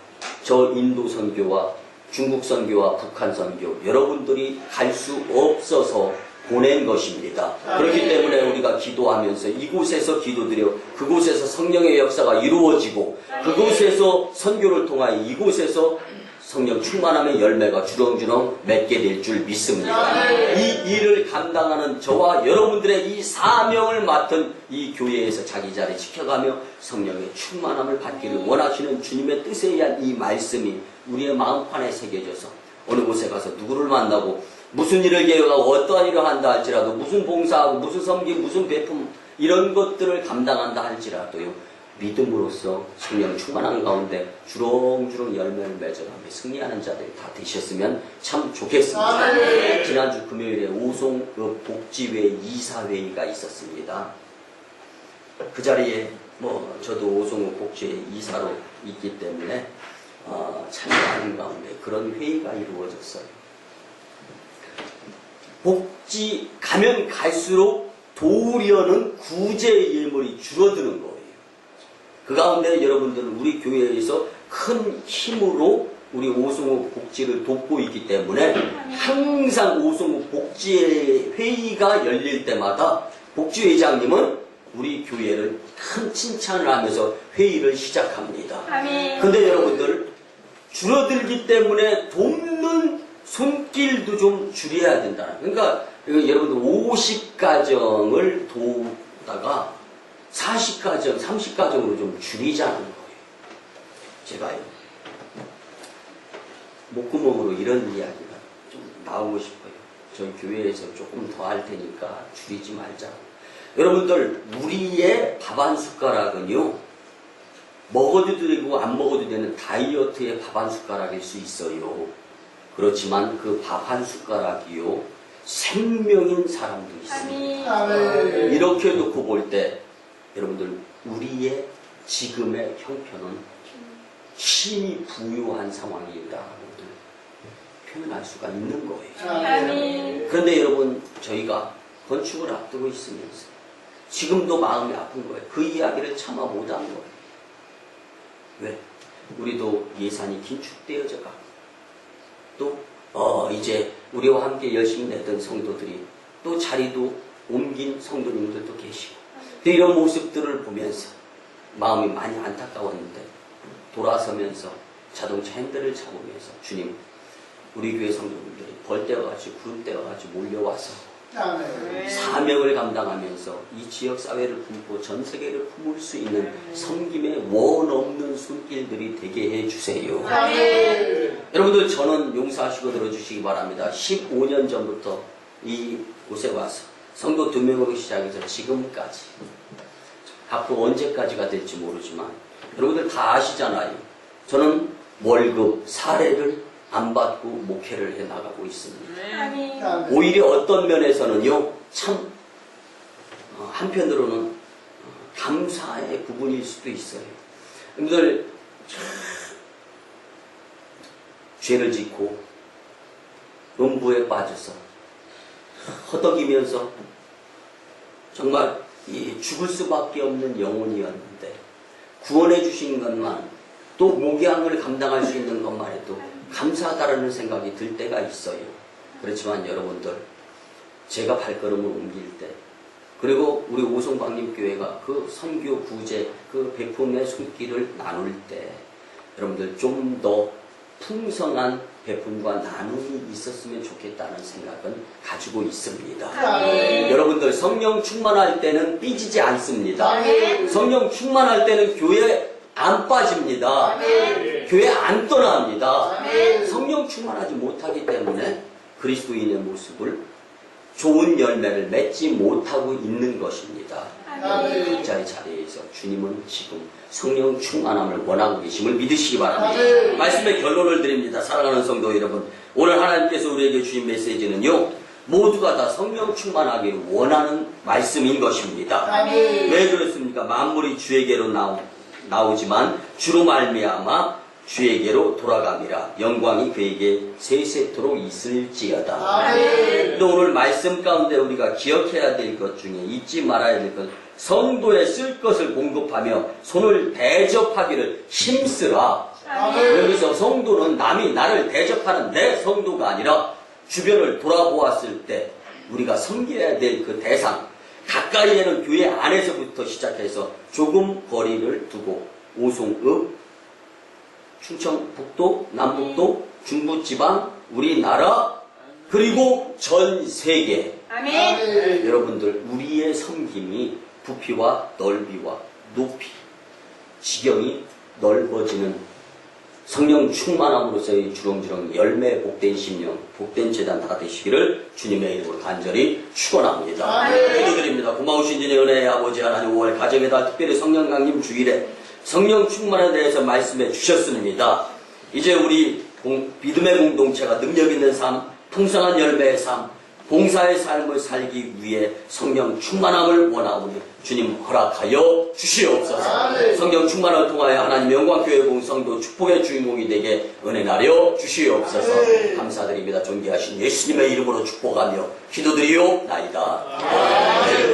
저 인도 선교와 중국 선교와 북한 선교 여러분들이 갈 수 없어서 보낸 것입니다. 그렇기 때문에 우리가 기도하면서 이곳에서 기도드려 그곳에서 성령의 역사가 이루어지고 그곳에서 선교를 통하여 이곳에서 성령 충만함의 열매가 주렁주렁 맺게 될 줄 믿습니다. 이 일을 감당하는 저와 여러분들의 이 사명을 맡은 이 교회에서 자기 자리 지켜가며 성령의 충만함을 받기를 원하시는 주님의 뜻에 의한 이 말씀이 우리의 마음판에 새겨져서 어느 곳에 가서 누구를 만나고 무슨 일을 계획하고 어떠한 일을 한다 할지라도 무슨 봉사하고 무슨 섬김 무슨 배품 이런 것들을 감당한다 할지라도요. 믿음으로써 성령 충만한 가운데 주렁주렁 열매를 맺어가며 승리하는 자들이 다 되셨으면 참 좋겠습니다. 지난주 금요일에 오송 복지회 이사회의가 있었습니다. 그 자리에 저도 오송 복지회 이사로 있기 때문에 참여하는 가운데 그런 회의가 이루어졌어요. 복지 가면 갈수록 도우려는 구제의 인물이 줄어드는 거예요. 그 가운데 여러분들은 우리 교회에서 큰 힘으로 우리 오송호 복지를 돕고 있기 때문에 항상 오송호 복지회 회의가 열릴 때마다 복지회장님은 우리 교회를 큰 칭찬을 하면서 회의를 시작합니다. 근데 여러분들 줄어들기 때문에 돕는 손길도 좀 줄여야 된다. 그러니까 여러분들 50가정을 도우다가 40가정, 30가정으로 좀 줄이자는 거예요. 제가요. 목구멍으로 이런 이야기가 좀 나오고 싶어요. 저희 교회에서 조금 더 할 테니까 줄이지 말자. 여러분들, 우리의 밥 한 숟가락은요, 먹어도 되고 안 먹어도 되는 다이어트의 밥 한 숟가락일 수 있어요. 그렇지만 그 밥 한 숟가락이요, 생명인 사람도 있습니다. 이렇게 놓고 볼 때, 여러분들 우리의 지금의 형편은 힘이 부유한 상황이다라고 표현할 수가 있는 거예요. 그런데 여러분 저희가 건축을 앞두고 있으면서 지금도 마음이 아픈 거예요. 그 이야기를 참아 못한 거예요. 왜? 우리도 예산이 긴축되어져 가고 또 이제 우리와 함께 열심히 냈던 성도들이 또 자리도 옮긴 성도님들도 계시고 또 이런 모습들을 보면서 마음이 많이 안타까웠는데 돌아서면서 자동차 핸들을 잡으면서 주님, 우리 교회 성도님들이 벌떼와 같이 구름대와 같이 몰려와서 사명을 감당하면서 이 지역 사회를 품고 전 세계를 품을 수 있는 섬김의 원 없는 손길들이 되게 해주세요. 여러분들, 저는 용서하시고 들어주시기 바랍니다. 15년 전부터 이곳에 와서 성도 2명으로 시작해서 지금까지, 앞으로 언제까지가 될지 모르지만 여러분들 다 아시잖아요. 저는 월급, 사례를 안 받고 목회를 해나가고 있습니다. 오히려 어떤 면에서는요, 참 한편으로는 감사의 부분일 수도 있어요. 여러분들 죄를 짓고 음부에 빠져서 허덕이면서 정말 죽을 수밖에 없는 영혼이었는데 구원해 주신 것만, 또 목양을 감당할 수 있는 것만 해도 감사하다라는 생각이 들 때가 있어요. 그렇지만 여러분들, 제가 발걸음을 옮길 때, 그리고 우리 오송광림교회가 그 선교 구제, 그 베품의 손길을 나눌 때 여러분들 좀 더 풍성한 베품과 나눔이 있었으면 좋겠다는 생각은 가지고 있습니다. 여러분들, 성령 충만할 때는 삐지지 않습니다. 성령 충만할 때는 교회 안 빠집니다. 교회 안 떠납니다. 성령 충만하지 못하기 때문에 그리스도인의 모습을, 좋은 열매를 맺지 못하고 있는 것입니다. 각자의 자리에서 주님은 지금 성령 충만함을 원하고 계심을 믿으시기 바랍니다. 말씀의 결론을 드립니다. 사랑하는 성도 여러분, 오늘 하나님께서 우리에게 주신 메시지는요, 모두가 다 성령 충만하기를 원하는 말씀인 것입니다. 왜 그렇습니까? 만물이 주에게로 나오지만 주로 말미암아 주에게로 돌아갑니다. 영광이 그에게 세세토록 있을지어다. 또 오늘 말씀 가운데 우리가 기억해야 될 것 중에 잊지 말아야 될 것, 성도에 쓸 것을 공급하며 손을 대접하기를 힘쓰라. 여기서 성도는 남이 나를 대접하는 내 성도가 아니라 주변을 돌아보았을 때 우리가 섬겨야 될 그 대상, 가까이에는 교회 안에서부터 시작해서 조금 거리를 두고 오송읍, 충청북도, 남북도, 중부지방, 우리나라, 그리고 전 세계. 여러분들, 우리의 섬김이 부피와 넓이와 높이, 지경이 넓어지는 성령 충만함으로서의 주렁주렁 열매 복된 심령, 복된 재단 다 되시기를 주님의 이름으로 간절히 축원합니다. 기도드립니다. 고마우신 주의 은혜의 아버지 하나님, 5월 가정의 달 특별히 성령 강림 주일에 성령 충만에 대해서 말씀해 주셨습니다. 이제 우리 믿음의 공동체가 능력 있는 삶, 풍성한 열매의 삶, 봉사의 삶을 살기 위해 성령 충만함을 원하오니 주님 허락하여 주시옵소서. 성령 충만을 통하여 하나님 영광교회 공성도 축복의 주인공이 되게 은혜 나려 주시옵소서. 감사드립니다. 존귀하신 예수님의 이름으로 축복하며 기도드리옵나이다.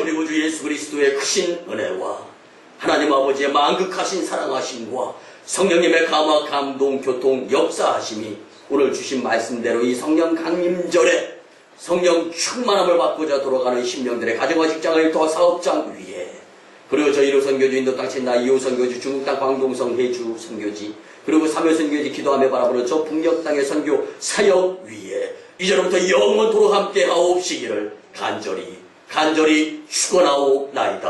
우리 구주 예수 그리스도의 크신 은혜와 하나님 아버지의 만극하신 사랑하심과 성령님의 감화, 감동, 교통, 역사하심이 오늘 주신 말씀대로 이 성령 강림절에 성령 충만함을 받고자 돌아가는 심령들의 가정과 직장을 일터와 사업장 위에, 그리고 저희로 선교주 인도땅 나 2호 선교주 중국 땅 광동성 해주 선교지, 그리고 3호 선교지 기도하며 바라보는 저 북녘 땅의 선교 사역 위에 이제로부터 영원토록 함께 하옵시기를 간절히 축원하옵나이다.